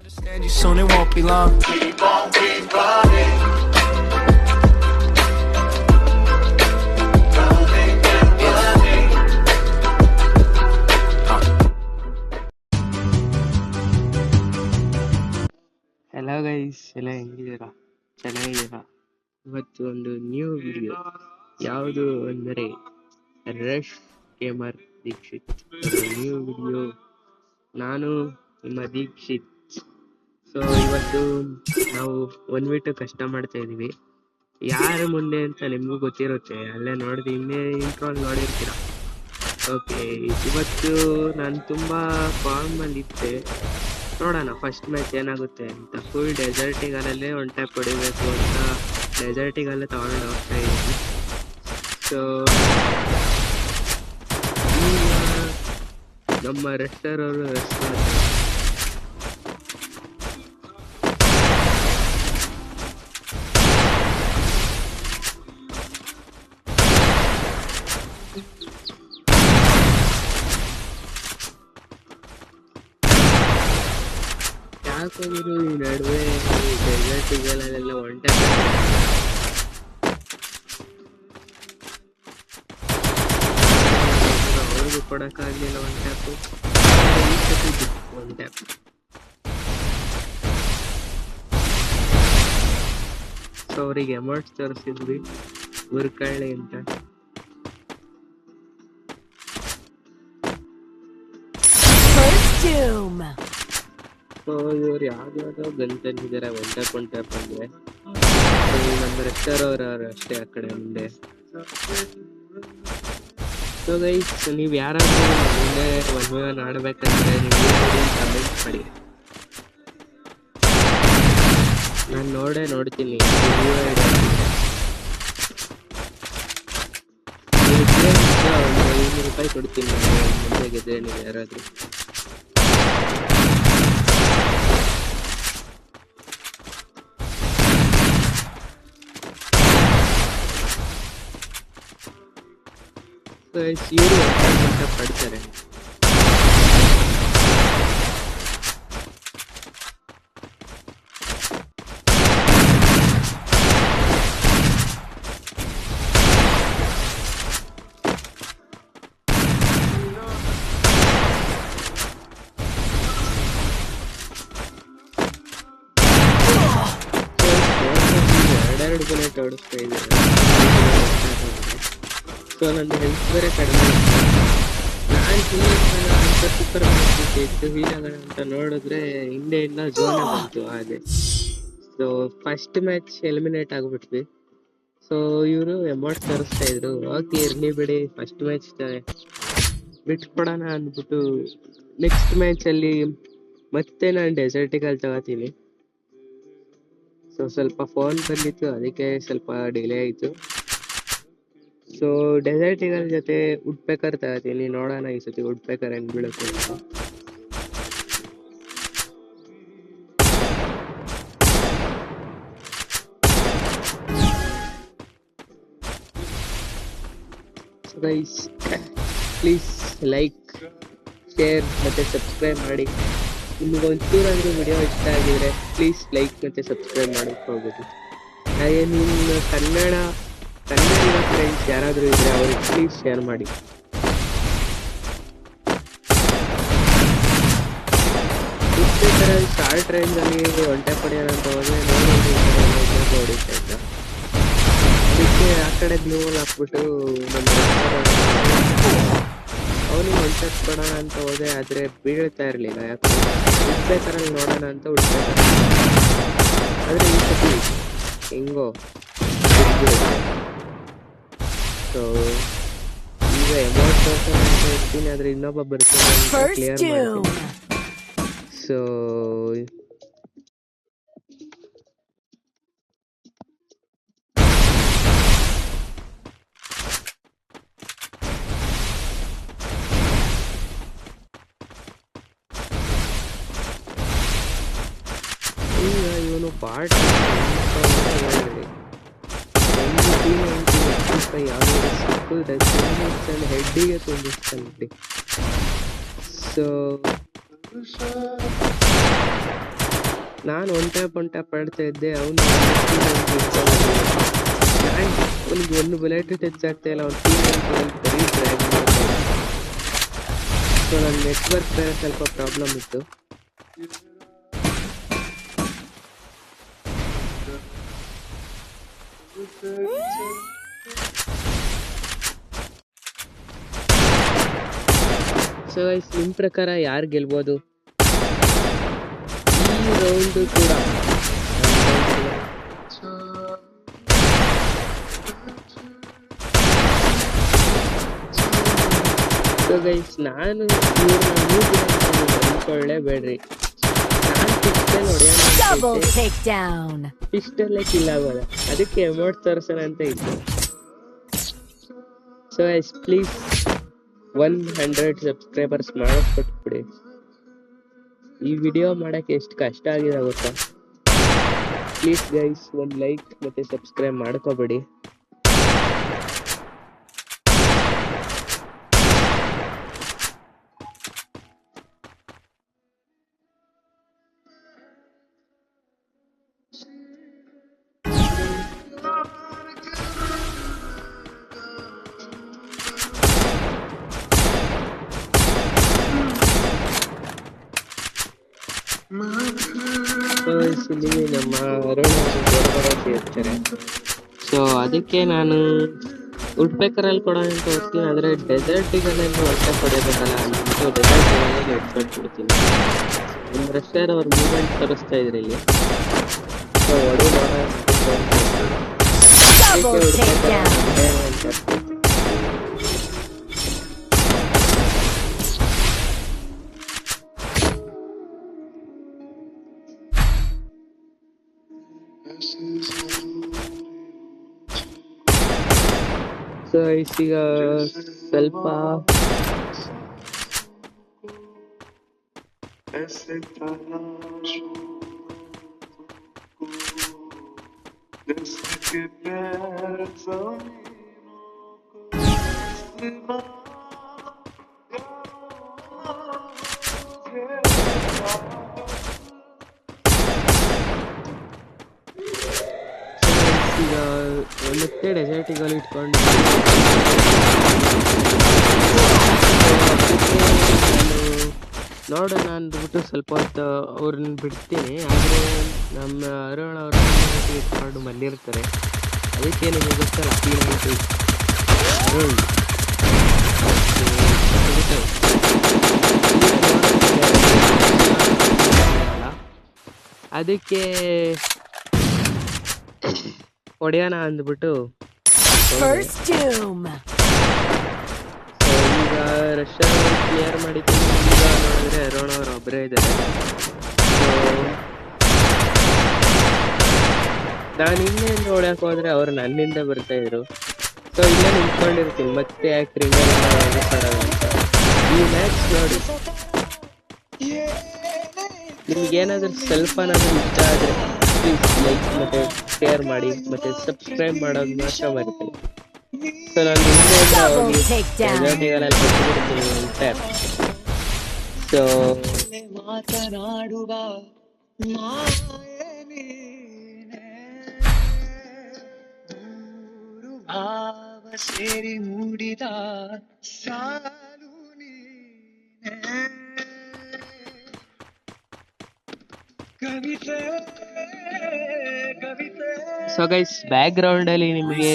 Understand you soon, it won't be long. Keep on, keep running. Running and running. Hello guys, ಎಲ್ಲ ಹೆಂಗಿದ್ದೀರಾ? ಚೆನ್ನಾಗಿದ್ದೀರಾ? ಇವತ್ತು ಒಂದು new video. ಯಾವುದು ಅಂದರೆ rush gamer Dikshit new video. ನಾನು ನಿಮ್ಮ ದೀಕ್ಷಿತ್. ಸೊ ಇವತ್ತು ನಾವು 1v2 ಕಷ್ಟ ಮಾಡ್ತಾ ಇದೀವಿ. ಯಾರ ಮುಂದೆ ಅಂತ ನಿಮಗೂ ಗೊತ್ತಿರುತ್ತೆ, ಅಲ್ಲೇ ನೋಡಿದ ಇನ್ನೇ ಇಂಟ್ರೋಲ್ ನೋಡಿರ್ತೀರ. ಓಕೆ, ಇವತ್ತು ನಾನು ತುಂಬಾ ಫಾರ್ಮ್ ಅಲ್ಲಿ ಇದ್ದೆ. ನೋಡೋಣ ಫಸ್ಟ್ ಮ್ಯಾಚ್ ಏನಾಗುತ್ತೆ ಅಂತ. ಫುಲ್ ಡೆಸರ್ಟಿಗಲ್ಲೇ ಒನ್ ಟ್ಯಾಪ್ ಹೊಡಿಬೇಕು ಅಂತ ಡೆಸರ್ಟಿಗಲ್ಲೇ ತಗೊಂಡು ಹೋಗ್ತಾ ಇದ್ದೀನಿ. ಸೊ ನಮ್ಮ ರೆಸ್ಟರ್ ಅವರು ರೆಸ್ಟ್ ಮಾಡ್ತಾರೆ. ಯಾಕೋದ್ರು ಈ ನಡುವೆ ಡೆಸರ್ಟಿಗಲ್ಲೆಲ್ಲ ಒನ್ ಟ್ಯಾಪ್ ಅವ್ರಿಗೂ ಕೊಡೋಕ್ಕಾಗಲಿಲ್ಲ one tap. One tap so ಅವರಿಗೆ ಅಮೌಂಟ್ ತೋರಿಸಿದ್ವಿ ಹುರ್ಕಳ್ಳಿ ಅಂತ. ಸೊ ಇವ್ರು ಯಾವ್ದಾವ್ದೋ ಗನ್ ತಂದಿದ್ದಾರೆ ಒನ್ ಟ್ಯಾಪ್ ಅಂದ್ರೆ. ನಮ್ಮ ರೆಸ್ಟರ್ ಅವರು ಅಷ್ಟೇ ಆ ಕಡೆ ಮುಂದೆ. ಸೊ ಗೈಸ್, ನೀವು ಯಾರಾದ್ರೂ ಮುಂದೆ 1v1 ಆಡ್ಬೇಕಂದ್ರೆ ನೀವು ಕಮೆಂಟ್ ಮಾಡಿ. ನಾನು ನೋಡ್ತೀನಿ. ₹500 ಕೊಡ್ತೀನಿ ಮುಂದೆ ಗೆದ್ರೆ ನೀವು ಯಾರಾದ್ರೂ. ಇವರು ಅಂತ ಪಡ್ತಾರೆ. ಎರಡೆರಡು ಬುಲೆಟ್ ಓಡಿಸ್ತಾ ಇದ್ದಾರೆ. ಸೊ ನಂದು ಹೆಲ್ತ್ ಬೇರೆ ಕಡಿಮೆ. ನಾನು ಸೂಪರ್ ಇತ್ತು ಹೀಲಾಗೋಣ ಅಂತ ನೋಡಿದ್ರೆ ಹಿಂದೆಯಿಂದ ಝೋನ್ ಬಂತು ಹಾಗೆ. ಸೊ ಫಸ್ಟ್ ಮ್ಯಾಚ್ ಎಲಿಮಿನೇಟ್ ಆಗ್ಬಿಟ್ವಿ. ಸೊ ಇವರು ಅಮೌಂಟ್ ತರಿಸ್ತಾ ಇದ್ರು. ಓಕೆ ಇರ್ಲಿ ಬಿಡಿ, ಫಸ್ಟ್ ಮ್ಯಾಚ್ ಬಿಟ್ಕೊಡೋಣ ಅಂದ್ಬಿಟ್ಟು ನೆಕ್ಸ್ಟ್ ಮ್ಯಾಚಲ್ಲಿ ಮತ್ತೆ ನಾನು ಡೆಸರ್ಟಿಗಲ್ ತಗೋತೀನಿ. ಸೊ ಸ್ವಲ್ಪ ಫೋನ್ ಬಂದಿತ್ತು, ಅದಕ್ಕೆ ಸ್ವಲ್ಪ ಡಿಲೇ ಆಯಿತು. ಸೊ ಡೆಸರ್ಟಿಗಲ್ ಜೊತೆ ವುಡ್ಪೆಕರ್ ತಗೋತೀನಿ. ನೋಡೋಣ ಈ ಸತಿ ವುಡ್ಪೆಕರ್ ಹೆಂಗ್ ಬೀಳುತ್ತೆ ಅಂತ. ಗೈಸ್ ಪ್ಲೀಸ್ ಲೈಕ್, ಶೇರ್ ಮತ್ತು ಸಬ್ಸ್ಕ್ರೈಬ್ ಮಾಡಿ. ನಿಮಗೆ ಒಂಚೂರಾದರೂ ವಿಡಿಯೋ ಇಷ್ಟ ಆಗಿದ್ರೆ ಪ್ಲೀಸ್ ಲೈಕ್ ಮತ್ತು ಸಬ್ಸ್ಕ್ರೈಬ್ ಮಾಡೋಕ್ಕೆ ಹೋಗ್ಬೋದು. ಹಾಗೆ ನಿಮ್ಮ ಕನ್ನಡಿಗ ಫ್ರೆಂಡ್ಸ್ ಯಾರಾದರೂ ಇದ್ದರೆ ಅವ್ರಿಗೆ ಪ್ಲೀಸ್ ಶೇರ್ ಮಾಡಿ. ಇಷ್ಟೇ ಥರ ಶಾರ್ಟ್ ರೇಂಜಲ್ಲಿ ಒನ್ ಟ್ಯಾಪ್ ಹೊಡೆಯೋಣ ಅಂತ ಹೋದರೆ ಹೊಡಿತಾ ಇದ್ದ. ಅದಕ್ಕೆ ಆ ಕಡೆ ಗ್ಲೂವಲ್ಲಿ ಹಾಕ್ಬಿಟ್ಟು ನಮ್ಮ ಅವನಿಗೆ ಒನ್ ಟ್ಯಾಪ್ ಕೊಡೋಣ ಅಂತ ಹೋದೆ, ಆದರೆ ಬೀಳ್ತಾ ಇರಲಿಲ್ಲ. ಯಾಕಂದ್ರೆ ಉಡ್ಬೇಕಾರಲ್ಲಿ ನೋಡೋಣ ಅಂತ ಉಡ್ಬೇಕಾರೆ, ಆದರೆ ಈ ಸತಿ ಹೆಂಗೋ ಸೊ ಈಗ ಅಮೌಂಟ್ ತೋರ್ಸೋಣ ಅಂತ ಇರ್ತೀನಿ, ಆದರೆ ಇನ್ನೊಬ್ಬ ಬರ್ತೀನಿ ಕ್ಲಿಯರ್ ಮಾಡ್ತೀನಿ. ಸೊ ಈಗ ಇವನು ಪಾರ್ಟ್ ಯಾವುದಾದ್ರು ಸಿಕ್ಕು ಹೆಡ್ಡಿಗೆ ತುಂಬಿಸ್ತಾನೆ. ಸೊ ನಾನು ಒನ್ ಟ್ಯಾಪ್ ಆಡ್ತಾ ಇದ್ದೆ. ಅವನು ಅವನಿಗೆ ಒಂದು ಬುಲೆಟ್ ಟಚ್ ಆಗ್ತಾ ಇಲ್ಲ. ಅವ್ನು ಬರೀ ಡ್ರ್ಯಾಗ್ ಮಾಡ್ತಾನೆ. ಸೊ ನನ್ನ ನೆಟ್ವರ್ಕ್ ಬೇರೆ ಸ್ವಲ್ಪ ಪ್ರಾಬ್ಲಮ್ ಇತ್ತು. ಸೊ ಗೈಸ್, ನಿಮ್ಮ ಪ್ರಕಾರ ಯಾರು ಗೆಲ್ಬೋದು ಈ ರೌಂಡ್ ಕೂಡ? ಸೊ ಗೈಸ್, ನಾನು ಅನ್ಕೊಳ್ಳೇಬೇಡ್ರಿ. ನಾನು ಪಿಸ್ಟಲ್ಲೇ ಕಿಲ್ ಆಗೋದ, ಅದಕ್ಕೆ ಅಮೌಂಟ್ ತೋರ್ಸೋಣ ಅಂತ ಇತ್ತು. ಸೊ ಗೈಸ್, ಪ್ಲೀಸ್ 100 ಸಬ್ಸ್ಕ್ರೈಬರ್ಸ್ ಮಾಡಿಸ್ಕೊಟ್ಬಿಡಿ. ಈ ವಿಡಿಯೋ ಮಾಡಕ್ಕೆ ಎಷ್ಟು ಕಷ್ಟ ಆಗಿದೆ ಗೊತ್ತಾ? ಪ್ಲೀಸ್ ಗೈಸ್, ಒಂದು ಲೈಕ್ ಮತ್ತೆ ಸಬ್ಸ್ಕ್ರೈಬ್ ಮಾಡ್ಕೋಬೇಡಿ. ಇಲ್ಲಿ ನಮ್ಮ ಇರ್ತಾರೆ. ಸೊ ಅದಕ್ಕೆ ನಾನು ಉಡ್ಬೇಕರಲ್ಲಿ ಕೊಡೋಣ ಅಂತ ಹೋಗ್ತೀನಿ. ಆದರೆ ಡೆಸರ್ಟಿಗಲ್ಲಿ ಹೊಟ್ಟೆ ಪಡೆಯಬೇಕಲ್ಲ ಅಂದ್ಬಿಟ್ಟು ಡೆಸರ್ಟಿಗಲ್ಲಿ ಎಡ್ಸ್ಕೊಟ್ಬಿಡ್ತೀನಿ. ನಮ್ಮ ರಷ್ಯರ್ ಅವ್ರ ಮೂವ್ಮೆಂಟ್ ತೋರಿಸ್ತಾ ಇದ್ರಿ ಇಲ್ಲಿ. ಸೊ ಸೊ ಈಗ ಸ್ವಲ್ಪ ಈಗ ಮತ್ತೆ ಡೆಸರ್ಟಿಗಳು ಇಟ್ಕೊಂಡು ನೋಡೋಣ ಅಂದ್ಬಿಟ್ಟು ಸ್ವಲ್ಪ ಹೊತ್ತು ಅವ್ರನ್ನ ಬಿಡ್ತೀನಿ. ಆದರೆ ನಮ್ಮ ಅರುಣ್ ಅವ್ರ ಇಟ್ಕೊಂಡು ಬಂದಿರ್ತಾರೆ. ಅದಕ್ಕೆ ನಿಮಗೆ ಗೊತ್ತಲ್ಲ, ಅರುಣ್ ಅದಕ್ಕೆ ಹೊಡೆಯೋಣ ಅಂದ್ಬಿಟ್ಟು ಈಗ ರಷ್ಯಾ ಕ್ಲಿಯರ್ ಮಾಡಿದ್ದೀನಿ. ಈಗ ನೋಡಿದ್ರೆ ಅರುಣ್ ಅವ್ರು ಒಬ್ಬರೇ ಇದ್ದಾರೆ. ನಾನು ಹಿಂದೆಯಿಂದ ಹೊಡ್ಯಕ್ಕೆ ಹೋದ್ರೆ ಅವ್ರು ನನ್ನಿಂದ ಬರ್ತಾ ಇದ್ರು. ಸೊ ಇಲ್ಲೇ ನಿಂತ್ಕೊಂಡಿರ್ತೀನಿ, ಮತ್ತೆ ಯಾಕೆ ರಿಂಗ್ ಅಂತ. ಈ ಮ್ಯಾಚ್ ನೋಡಿ, ನಿಮ್ಗೇನಾದ್ರೂ ಸ್ವಲ್ಪನಾದ್ರೂ ಇಷ್ಟ ಆದರೆ ಪ್ಲೀಸ್ ಲೈಕ್ ಮತ್ತು ಶೇರ್ ಮಾಡಿ ಮತ್ತು ಸಬ್ಸ್ಕ್ರೈಬ್ ಮಾಡೋದು ಮಾತ್ರ ಮರಿತೀನಿ. ಸೊ ನಾನು ಹಿಂದೆ ಸೊ ಮಾತನಾಡುವ ಭಾವ ಸೇರಿ ಮೂಡಿದ ಸಾಲು ಕವಿತೆ. ಸೊ ಗೈಸ್, ಬ್ಯಾಕ್ ಗ್ರೌಂಡ್ ಅಲ್ಲಿ ನಿಮಗೆ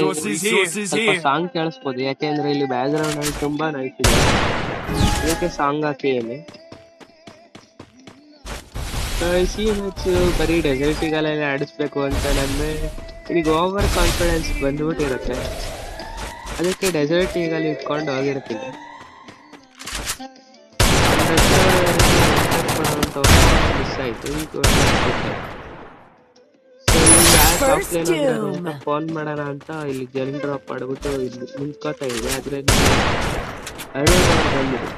ಸ್ವಲ್ಪ ಸಾಂಗ್ ಕೇಳಿಸ್ಬೋದು, ಯಾಕೆಂದ್ರೆ ಇಲ್ಲಿ ಬ್ಯಾಕ್ ಗ್ರೌಂಡ್ ಅಲ್ಲಿ ತುಂಬಾ ನೈಸ್ ಇದೆ. ಅದಕ್ಕೆ ಸಾಂಗ್ ಹಾಕಿದ್ದೀನಿ. ಈ ಮ್ಯಾಚ್ ಬರೀ ಡೆಸರ್ಟಿಗಳೆಲ್ಲ ಆಡಿಸ್ಬೇಕು ಅಂತ ನನಗೆ ಓವರ್ ಕಾನ್ಫಿಡೆನ್ಸ್ ಬಂದ್ಬಿಟ್ಟಿರುತ್ತೆ. ಅದಕ್ಕೆ ಡೆಸರ್ಟಿಗಲ್ಲಿ ಇಟ್ಕೊಂಡು ಹೋಗಿರ್ತೀನಿ. ಮಿಸ್ ಆಯ್ತು. ಫೋನ್ ಮಾಡೋಣ ಅಂತ ಇಲ್ಲಿ ಜನ್ ಡ್ರಾಪ್ ಮಾಡ್ಬಿಟ್ಟು ಇಲ್ಲಿ ನಿಂತ್ಕೋತಾ ಇದೆ. ಆದ್ರೆ ಬಂದಿದೆ.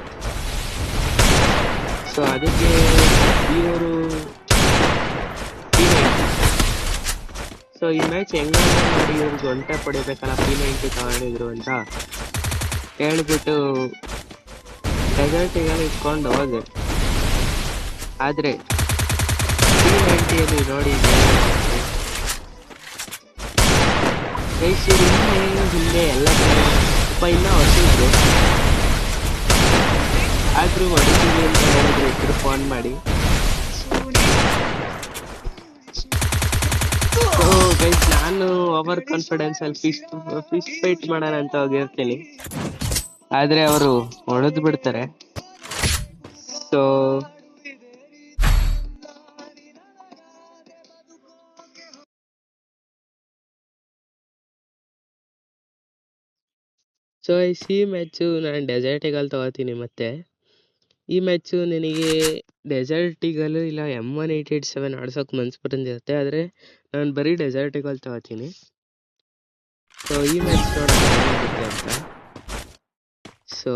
ಸೊ ಅದಕ್ಕೆ ಇವರು ಸೊ ಈ ಮ್ಯಾಚ್ ಹೆಂಗ ಮಾಡಿ ಇವ್ರಿಗೆ ಒಂಟೆ ಪಡಿಬೇಕಲ್ಲ, P90 ತಗೊಂಡಿದ್ರು ಅಂತ ಹೇಳ್ಬಿಟ್ಟು ಡೆಸರ್ಟಿಗೆಲ್ಲ ಇಟ್ಕೊಂಡು ಹೋದೆ. ಆದರೆ P90 ಕ್ವಾಲಿಟಿಯಲ್ಲಿ ನೋಡಿ ಗೈಸ್. ಹಿಂದೆ ಎಲ್ಲ ಕಡೆ ಸ್ವಲ್ಪ ಇನ್ನೂ ಹೊಸಿದ್ರು, ಆದರೂ ಹೊಡಿತೀವಿ ಅಂತ ಹೇಳಿದ್ರು ಇಬ್ಬರು ಫೋನ್ ಮಾಡಿ. ಸೊ ಗೈಸ್, ನಾನು ಓವರ್ ಕಾನ್ಫಿಡೆನ್ಸಲ್ಲಿ ಫಿಸ್ಟ್ ಫೈಟ್ ಮಾಡೋಣ ಅಂತ ಹೋಗಿರ್ತೀನಿ, ಆದರೆ ಅವರು ಹೊಡೆದು ಬಿಡ್ತಾರೆ. ಸೊ ಈ ಮ್ಯಾಚು ನಾನು ಡೆಸರ್ಟ್ ಈಗಲ್ ತಗೋತೀನಿ. ಮತ್ತೆ ಈ ಮ್ಯಾಚು ನನಗೆ ಡೆಸರ್ಟ್ ಈಗಲ್ ಇಲ್ಲ M1887 ಆಡ್ಸೋಕೆ ಮನ್ಸು ಬಂದಿರುತ್ತೆ, ಆದರೆ ನಾನು ಬರೀ ಡೆಸರ್ಟ್ ಈಗಲ್ ತಗೋತೀನಿ. ಸೊ ಈ ಮ್ಯಾಚ್ ನೋಡೋಣ ಏನಾಗುತ್ತೆ ಅಂತ. ಸೊ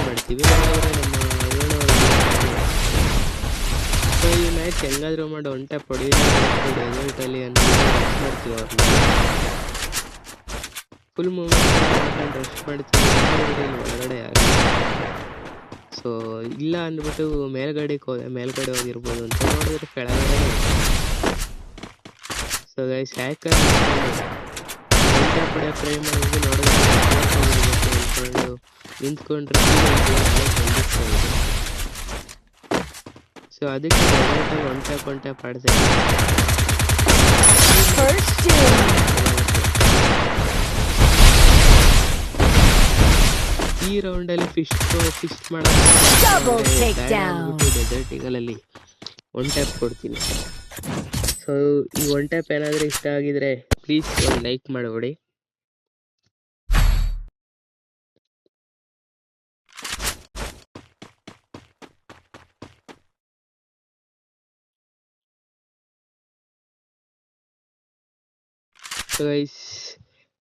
ಮಾಡ್ತೀವಿ. ಸೊ ಈ ಮ್ಯಾಚ್ ಹೆಂಗಾದ್ರೂ ಮಾಡಿ ಒನ್ ಟ್ಯಾಪ್ ಡೆಸರ್ಟಲ್ಲಿ ಅಂತ ಮಾಡ್ತೀವಿ. ಅವ್ರನ್ನ ಫುಲ್ ಮೂವ್ಮೆಂಟ್ ರಶ್ ಮಾಡ್ತೀವಿ ಒಳಗಡೆ ಯಾರು. ಸೊ ಇಲ್ಲ ಅಂದ್ಬಿಟ್ಟು ಮೇಲ್ಗಡೆ ಹೋಗಿರ್ಬೋದು ಅಂತ ನೋಡಿದ್ರೆ ಕೆಳಗಡೆ. ಸೊ ಗೈಸ್, ಹ್ಯಾಕರ್ ಪಡೆಯೋ ಟ್ರೈ ಮಾಡಿದ್ರೆ ನೋಡಿದ್ರೆ ಅಂದ್ಕೊಂಡು ನಿಂತ್ಕೊಂಡ್ರೆ ಸೊ ಅದಕ್ಕೆ ಒನ್ ಟ್ಯಾಪ್ ಆಡ್ದೆ. ಈ ರೌಂಡಲ್ಲಿ ಫಿಸ್ಟ್ ಮಾಡೋದು ಡೆಸರ್ಟ್ ಈಗಲಲ್ಲಿ ಒನ್ ಟ್ಯಾಪ್ ಕೊಡ್ತೀನಿ. ಸೊ ಈ ಒನ್ ಟ್ಯಾಪ್ ಏನಾದರೂ ಇಷ್ಟ ಆಗಿದ್ರೆ ಪ್ಲೀಸ್ ಒಂದು ಲೈಕ್ ಮಾಡಿಬಿಡಿ. ಸೊ ಗೈಸ್,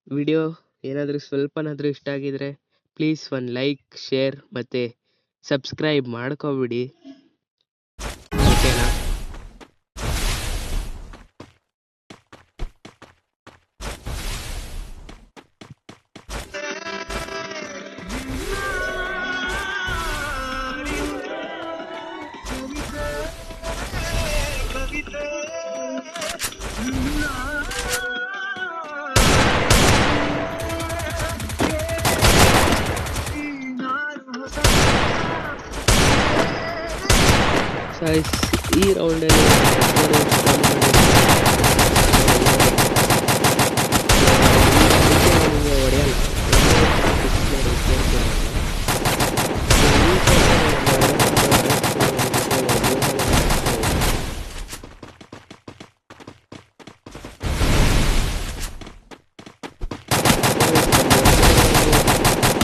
ವಿಡಿಯೋ ಏನಾದರೂ ಸ್ವಲ್ಪನಾದರೂ ಇಷ್ಟ ಆಗಿದ್ರೆ ಪ್ಲೀಸ್ ಒಂದು ಲೈಕ್, ಶೇರ್ ಮತ್ತು ಸಬ್ಸ್ಕ್ರೈಬ್ ಮಾಡ್ಕೊಬಿಡಿ, ಓಕೆನಾ? ಈ ರೌಂಡಲ್ಲಿ ಹೊಡೆಯಲ್ಲ.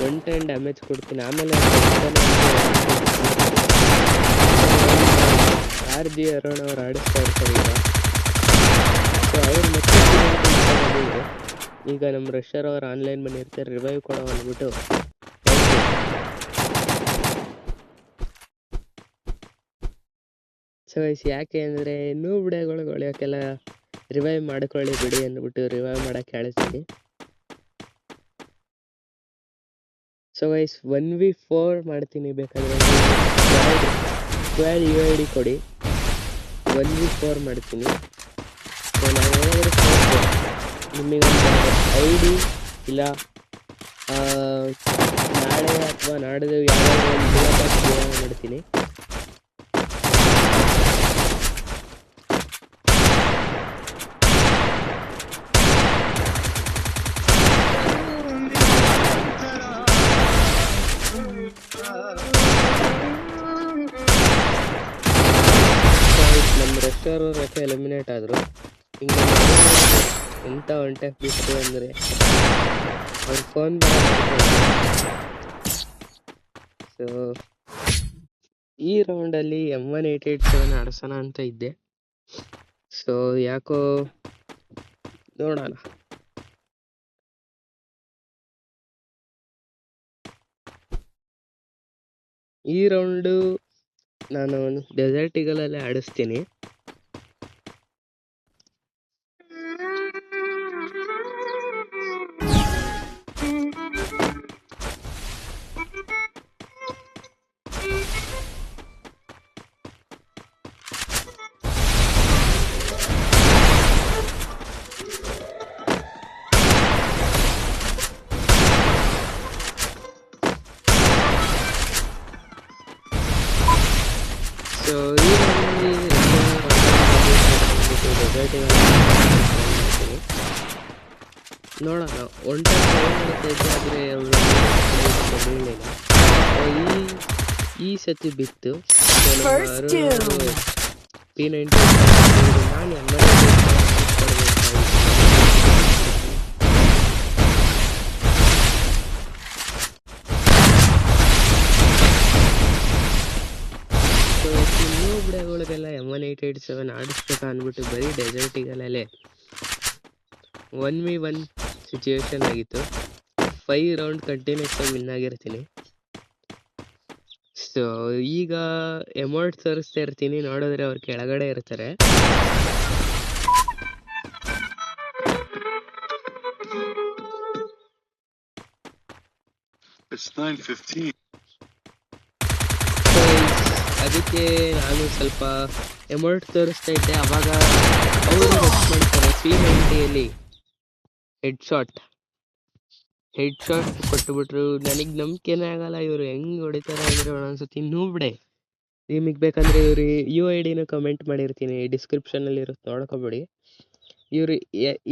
ಒನ್ ಟೈಮ್ ಡ್ಯಾಮೇಜ್ ಕೊಡ್ತೀನಿ. ಆಮೇಲೆ RG ಅರುಣ್ ಅವ್ರು ಆಡಿಸ್ತಾ ಇರ್ತಾರೆ ಈಗ. ಸೊ ಅವ್ರು ಮತ್ತೆ ಈಗ ನಮ್ಮ ರಶರ್ ಅವ್ರು ಆನ್ಲೈನ್ ಬಂದಿರ್ತಾರೆ, ರಿವೈವ್ ಕೊಡೋ ಅಂದ್ಬಿಟ್ಟು. ಸೊ ಯಾಕೆ ಅಂದರೆ ವಿಡಿಯೋಗಳು ಹೊಳೆಯೋಕ್ಕೆಲ್ಲ ರಿವೈವ್ ಮಾಡ್ಕೊಳ್ಳಿ ಬಿಡಿ ಅಂದ್ಬಿಟ್ಟು ರಿವೈವ್ ಮಾಡೋಕ್ಕೆ ಹೇಳ್ತೀನಿ. ಸೊ ಗೈಸ್, 1v4 ಮಾಡ್ತೀನಿ. ಬೇಕಾದರೆ ಸ್ಕ್ವಾಡ್ UID ಕೊಡಿ, 1v4 ಮಾಡ್ತೀನಿ. ಸೊ ನಾವು ಏನಾದರೂ ನಿಮಗೊಂದು ID ಇಲ್ಲ ನಾಳೆ ಅಥವಾ ನಾಡಿದ್ದು ಯಾವ್ದಾದ್ರು ಒಂದು ಮಾಡ್ತೀನಿ. ನಮ್ಮ ರೆಸ್ಟೋರ್ ಯಾಕೆ ಎಲಿಮಿನೇಟ್ ಆದರು. ಹಿಂಗೆ ಎಂಥ ಒನ್ ಟ್ಯಾಪ್ ಬಿಟ್ಟು ಅಂದರೆ ಅವ್ರ ಫೋನ್ ಸೊ ಈ ರೌಂಡಲ್ಲಿ M1887 ಆಡ್ಸೋಣ ಅಂತ ಇದ್ದೆ. ಸೊ ಯಾಕೋ ನೋಡೋಣ. ಈ ರೌಂಡು ನಾನು ಡೆಸರ್ಟ್ ಈಗಲಲ್ಲೇ ಆಡಿಸ್ತೀನಿ. ಸೊ ಈ ನೋಡೋಣ. ಒನ್ ಟೈಮ್ ಟ್ರೈ ಮಾಡ್ತಾ ಇದ್ದೆ, ಆದರೆ ಅವರು ಈ ಸತಿ ಬಿತ್ತು. P90 ನಾನು ಬಿಡಗಳಿಗೆಲ್ಲ M1887 ಆಡಿಸ್ಬೇಕು ಅಂದ್ಬಿಟ್ಟು ಬರೀ ಡೆಸರ್ಟಿಗಳಲ್ಲೇ 1v1 ಸಿಚುವೇಶನ್ ಆಗಿತ್ತು. 5 ರೌಂಡ್ ಕಂಟಿನ್ಯೂಸ್ ಆಗಿ ವಿನ್ ಆಗಿರ್ತೀನಿ. ಸೊ ಈಗ ಎಮೋಟ್ ತೋರಿಸ್ತಾ ಇರ್ತೀನಿ, ನೋಡಿದ್ರೆ ಅವ್ರು ಕೆಳಗಡೆ ಇರ್ತಾರೆ. ಅದಕ್ಕೆ ನಾನು ಸ್ವಲ್ಪ ಎಮೋಟ್ ತೋರಿಸ್ತಾ ಇದ್ದೆ. ಅವಾಗ ಅವರು ಮಾಡ್ತಾರೆ P90ಯಲ್ಲಿ ಹೆಡ್ ಶಾಟ್ ಕೊಟ್ಟುಬಿಟ್ರು. ನನಗೆ ನಂಬಿಕೆನೇ ಆಗಲ್ಲ, ಇವರು ಹೆಂಗ್ ಹೊಡಿತಾರೆ ಅಂದ್ರೆ ಒಂದೊಂದ್ಸತಿ ಬಿಡೆ. ನಿಮಗೆ ಬೇಕಂದ್ರೆ ಇವ್ರು UIDನೂ ಕಮೆಂಟ್ ಮಾಡಿರ್ತೀನಿ, ಡಿಸ್ಕ್ರಿಪ್ಷನಲ್ಲಿ ಇರುತ್ತೆ, ನೋಡ್ಕೊಬೇಡಿ. ಇವರು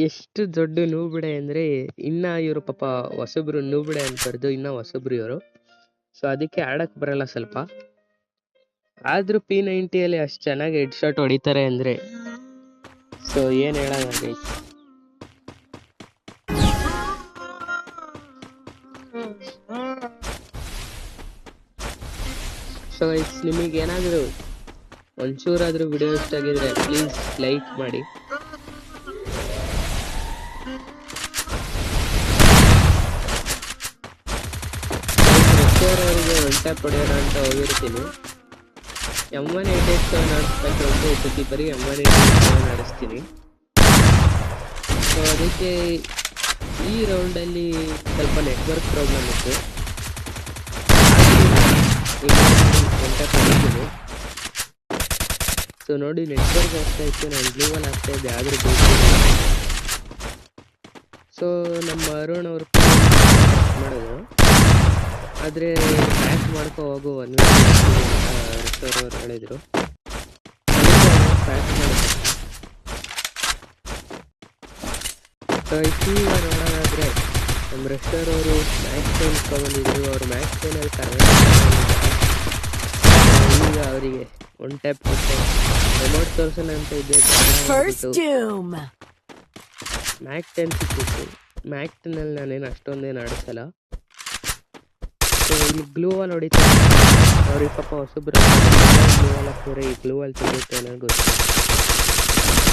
ಎಷ್ಟು ದೊಡ್ಡ ಬಿಡೆ ಅಂದರೆ ಇನ್ನ ಇವರು ಪಾಪ ಹೊಸಬ್ರು ಬಿಡೆ ಅನ್ಬಾರ್ದು, ಇನ್ನ ಹೊಸಬ್ರು ಇವರು. ಸೊ ಅದಕ್ಕೆ ಆಡಕ್ ಬರಲ್ಲ ಸ್ವಲ್ಪ. ಆದ್ರೂ P90ಯಲ್ಲಿ ಅಷ್ಟು ಚೆನ್ನಾಗಿ ಹೆಡ್ ಶಾಟ್ ಹೊಡಿತಾರೆ ಅಂದ್ರೆ ಸೊ ಏನ್ ಹೇಳೋಣ. ಸೊ ನಿಮಗೇನಾದರೂ ಒಂಚೂರಾದ್ರೂ ವಿಡಿಯೋ ಇಷ್ಟ ಆಗಿದ್ರೆ ಪ್ಲೀಸ್ ಲೈಕ್ ಮಾಡಿ. ಅವರಿಗೆ ಒನ್ ಟ್ಯಾಪ್ ಹೊಡೆಯೋಣ ಅಂತ ಹೋಗಿರ್ತೀನಿ. M1887 ಆಡಿಸ್ಬೇಕಂದ್ರೆ ಈ ಸತಿ ಬರೀ M1887 ಆಡಿಸ್ತೀನಿ. ಸೊ ಅದಕ್ಕೆ ಈ ರೌಂಡಲ್ಲಿ ಸ್ವಲ್ಪ ನೆಟ್ವರ್ಕ್ ಪ್ರಾಬ್ಲಮ್ ಇತ್ತು. ಸೊ ನೋಡಿ, ನೆಟ್ವರ್ಕ್ ಆಗ್ತಾ ಇತ್ತು, ನಾನು ಗ್ಲೂವಲ್ ಆಗ್ತಾ ಇದ್ದೆ, ಆದರೂ ಬೇಕು. ಸೊ ನಮ್ಮ ಅರುಣ್ ಅವರು ಮಾಡಿದ್ರು, ಆದರೆ ಬ್ಯಾಕ್ ಮಾಡ್ಕೊ ಹೋಗು ಅವರು ಹೇಳಿದ್ರು. ಬ್ಯಾಕ್ ಈಗ ನೋಡೋದಾದ್ರೆ ನಮ್ಮ ರೆಸ್ಟರ್ ಅವರು ಮ್ಯಾಕ್ಸ್ ಟೈಮ್ ತಗೊಂಡಿದ್ರು. ಅವರು ಮ್ಯಾಕ್ಸ್ ಟೈನಲ್ಲಿ ಈಗ ಅವರಿಗೆ ಒನ್ ಟ್ಯಾಪ್ ಕೊಟ್ಟು ರಿಮೋಟ್ ತೋರ್ಸೋಣ ಅಂತ ಇದ್ದೆ. ಮ್ಯಾಕ್ 10 ಸಿಕ್ಕಿತ್ತು. ಮ್ಯಾಕ್ 10ನಲ್ಲಿ ನಾನೇನು ಅಷ್ಟೊಂದೇನು ಆಡಿಸಲ್ಲ. ಸೊ ಇಲ್ಲಿ ಗ್ಲೂವಲ್ ಹೊಡಿತಾರೆ ಅವ್ರಿಗೆ ಪಾಪ ಹೊಸಬ್ರು. ಗ್ಲೂವಲ್ ಹಾಕಿದ್ರೆ ಈ ಗ್ಲೂವಲ್ ಸಿಗುತ್ತೆ ನನಗೆ ಗೊತ್ತು.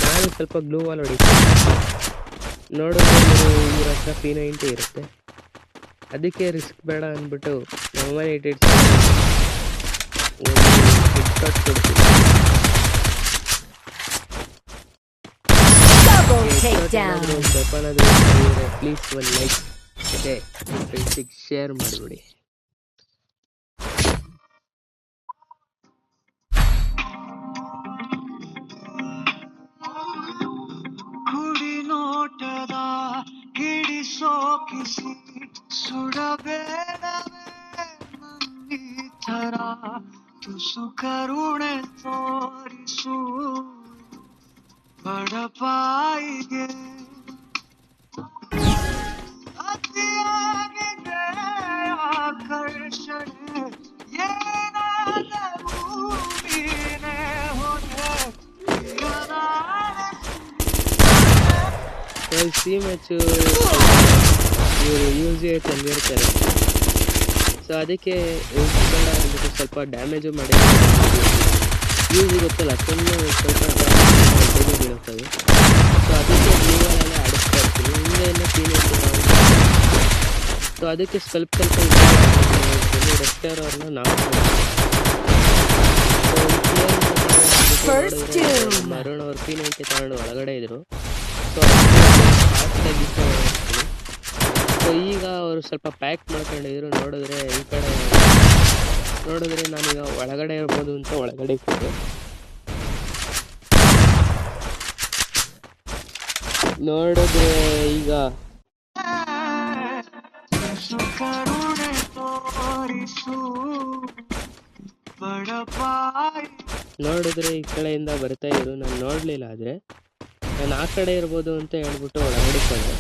ನಾನು ಸ್ವಲ್ಪ ಗ್ಲೂವಲ್ ಹೊಡಿತೀನಿ. ನೋಡಿದ್ರೆ ಇವ್ರ ಹತ್ರ P90 ಇರುತ್ತೆ, ಅದಕ್ಕೆ ರಿಸ್ಕ್ ಬೇಡ ಅಂದ್ಬಿಟ್ಟು M1887 ಹೆಡ್ ಶಾಟ್ ಕೊಡ್ತೀನಿ. ಪ್ಲೀಸ್ ಒಂದು ಲೈಕ್ ಮತ್ತೆ ಫ್ರೆಂಡ್ಸಿಗೆ ಶೇರ್ ಮಾಡಿಬಿಡಿ. ನೋಟದ ಹಿಡಿಸೋ ಕಿಸಿ ಸುಡಬೇಡವೇ ನನ್ನಿ ಥರ ತುಸು ಕರುಣೆ ತೋರಿಸು ಬಡಪಾಯಿಗೆ. ಅತಿಯಾಗಿದೆ ಆಕರ್ಷಣೆ ಏನಾದರೂ ನೀನೇ ಹೊಣೆ. ಸಿ ಮ್ಯಾಚು ಇವರು ಯೂಸೇ ತಂದಿರ್ತಾರೆ. ಸೊ ಅದಕ್ಕೆ ಅಂದ್ಬಿಟ್ಟು ಸ್ವಲ್ಪ ಡ್ಯಾಮೇಜು ಮಾಡಿ ಯೂಸ್ ಗೊತ್ತಲ್ಲ, ಸುಮ್ಮನೆ ಸ್ವಲ್ಪ ಬೀಳುತ್ತವೆ. ಸೊ ಅದಕ್ಕೆ ಗ್ಲೂವಲ್ಲೆಲ್ಲ ಆಡಿಸ್ತಾ ಇರ್ತೀನಿ. ಹಿಂದೆಲ್ಲ P90. ಸೊ ಅದಕ್ಕೆ ಸ್ವಲ್ಪ ರೆಸ್ಟರ್ ಅವ್ರನ್ನ ನಾವು. ಸೊ P90 ತಗೊಂಡು ಒಳಗಡೆ ಇದ್ರು. ಸೊ ಸೊ ಈಗ ಅವರು ಸ್ವಲ್ಪ ಪ್ಯಾಕ್ ಮಾಡ್ಕೊಂಡಿದ್ರು. ನೋಡಿದ್ರೆ ಈ ಕಡೆ ನೋಡಿದ್ರೆ ನಾನೀಗ ಒಳಗಡೆ ಇರ್ಬೋದು ಅಂತ ಒಳಗಡೆ ಇಟ್ಟಿದ್ದೆ. ನೋಡಿದ್ರೆ ಈಗ ಈ ಕಡೆಯಿಂದ ಬರ್ತಾ ಇದ್ರು. ನಾನು ನೋಡ್ಲಿಲ್ಲ, ಆದ್ರೆ ನಾನು ಆ ಕಡೆ ಇರ್ಬೋದು ಅಂತ ಹೇಳ್ಬಿಟ್ಟು ಒಳಗಡೆ ಬಂದೆ.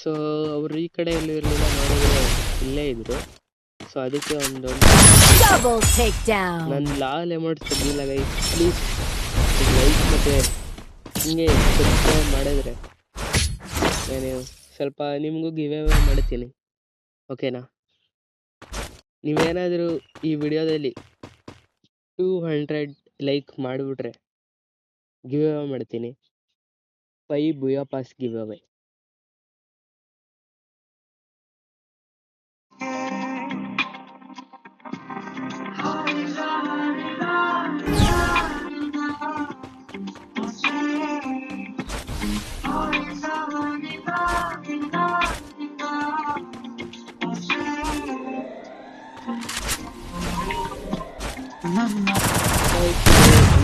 ಸೊ ಅವ್ರು ಈ ಕಡೆ ಎಲ್ಲೂ ಇರಲಿಲ್ಲ, ನೋಡಿದ್ರೆ ಇಲ್ಲೇ ಇದ್ರು. ಸೊ ಅದಕ್ಕೆ ಒಂದು ನನ್ನ ಲಾಲ್ ಅಮೌಂಟ್ ತೆಗಿಲ್ಲ ಗೈಸ್. ಪ್ಲೀಸ್ ಲೈಕ್ ಮತ್ತೆ ಹಿಂಗೆ ಸಬ್ಸ್ಕ್ರೈಬ್ ಮಾಡಿದ್ರೆ ನಾನು ಸ್ವಲ್ಪ ನಿಮಗೂ ಗಿವ್ ಅವೇ ಮಾಡ್ತೀನಿ, ಓಕೆನಾ? ನೀವೇನಾದರೂ ಈ ವಿಡಿಯೋದಲ್ಲಿ 200 ಲೈಕ್ ಮಾಡಿಬಿಟ್ರೆ ಗಿವ್ ಅವೇ ಮಾಡ್ತೀನಿ. 5 booyah pass give away.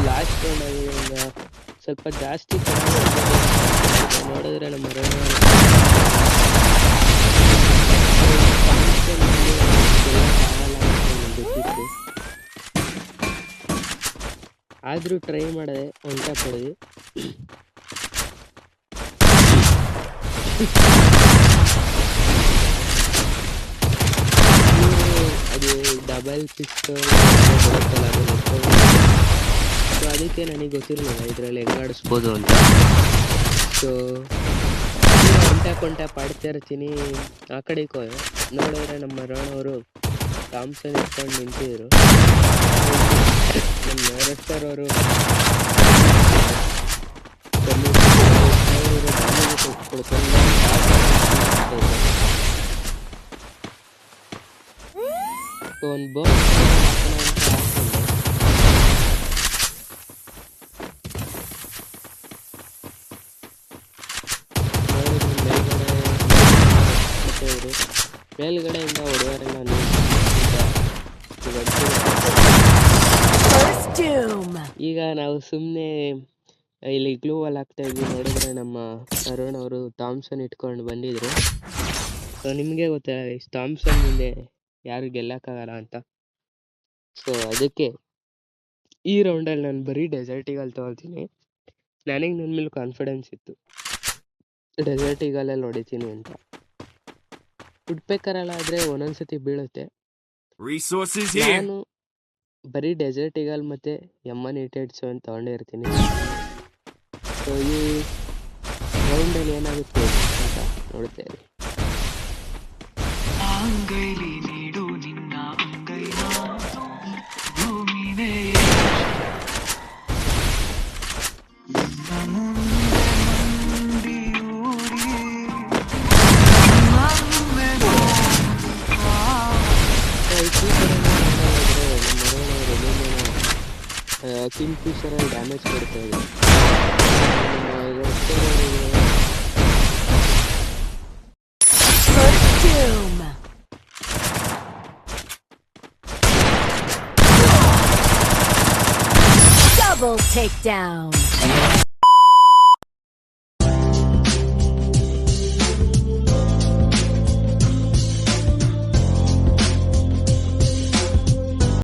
Last round ಸ್ವಲ್ಪ ಜಾಸ್ತಿ ನೋಡಿದ್ರೆ ನಮ್ಮ ಆದ್ರೂ ಟ್ರೈ ಮಾಡಿದೆ, ಹೊಂಟ ಕೊಡೋದು. ಅದು ಡಬಲ್ ಪಿಸ್ಟಲ್ ಬರುತ್ತಲ್ಲ, ಸೊ ಅದಕ್ಕೆ ನನಗೆ ಗೊತ್ತಿರಲಿಲ್ಲ ಇದರಲ್ಲಿ ಹೆಂಗೆ ಆಡಿಸ್ಬೋದು ಅಂತ. ಸೊ ಹೊಂಟ ಪಾಡ್ತಾ ಇರ್ತೀನಿ. ಆ ಕಡೆಗೆ ಹೋದೆ, ನೋಡಿದ್ರೆ ನಮ್ಮ ರಣವರು ಥಾಮ್ಸನ್ ಇಟ್ಕೊಂಡು ನಿಂತಿದ್ರು. ನಮ್ಮ ರೆಸ್ಟರ್ ಅವರು ಒಂದು ಬಾಲ್ ಮೇಲ್ಗಡೆಯಿಂದ ಹೊಡೆಯೋರೆ. ನಾನು ಈಗ ನಾವು ಸುಮ್ಮನೆ ಇಲ್ಲಿ ಗ್ಲೂ ವಾಲ್ ಹಾಕ್ತಾ ಇದ್ವಿ. ನೋಡಿದ್ರೆ ನಮ್ಮ ಅರುಣ್ ಅವರು ಥಾಮ್ಸನ್ ಇಟ್ಕೊಂಡು ಬಂದಿದ್ರು. ಸೊ ನಿಮಗೆ ಗೊತ್ತಲ್ಲ ಥಾಮ್ಸನ್ ಮುಂದೆ ಯಾರು ಗೆಲ್ಲಕ್ಕಾಗಲ್ಲ ಅಂತ. ಸೊ ಅದಕ್ಕೆ ಈ ರೌಂಡಲ್ಲಿ ನಾನು ಬರೀ ಡೆಸರ್ಟ್ ಈಗಲ್ ತೊಗೊಳ್ತೀನಿ. ನನಗೆ ನನ್ನ ಮೇಲೆ ಕಾನ್ಫಿಡೆನ್ಸ್ ಇತ್ತು ಡೆಸರ್ಟ್ ಈಗಲಲ್ಲಿ ಹೊಡಿತೀನಿ ಅಂತ. ವುಡ್ಪೆಕರ್ ಎಲ್ಲ ಆದರೆ ಒಂದೊಂದ್ಸತಿ ಬೀಳುತ್ತೆ. ನಾನು ಬರೀ ಡೆಸರ್ಟ್ ಈಗಲ್ ಮತ್ತು M187 ತೊಗೊಂಡಿರ್ತೀನಿ. ಸೊ ಈ ರೌಂಡಲ್ಲಿ ಏನಾಗುತ್ತೆ ಅಂತ ನೋಡ್ತಾ ಇರಿ. ಕಿಂಗ್ ಫಿಶರಲ್ಲಿ ಡ್ಯಾಮೇಜ್ ಕೊಡ್ತಾ ಇದೆ. Double takedown.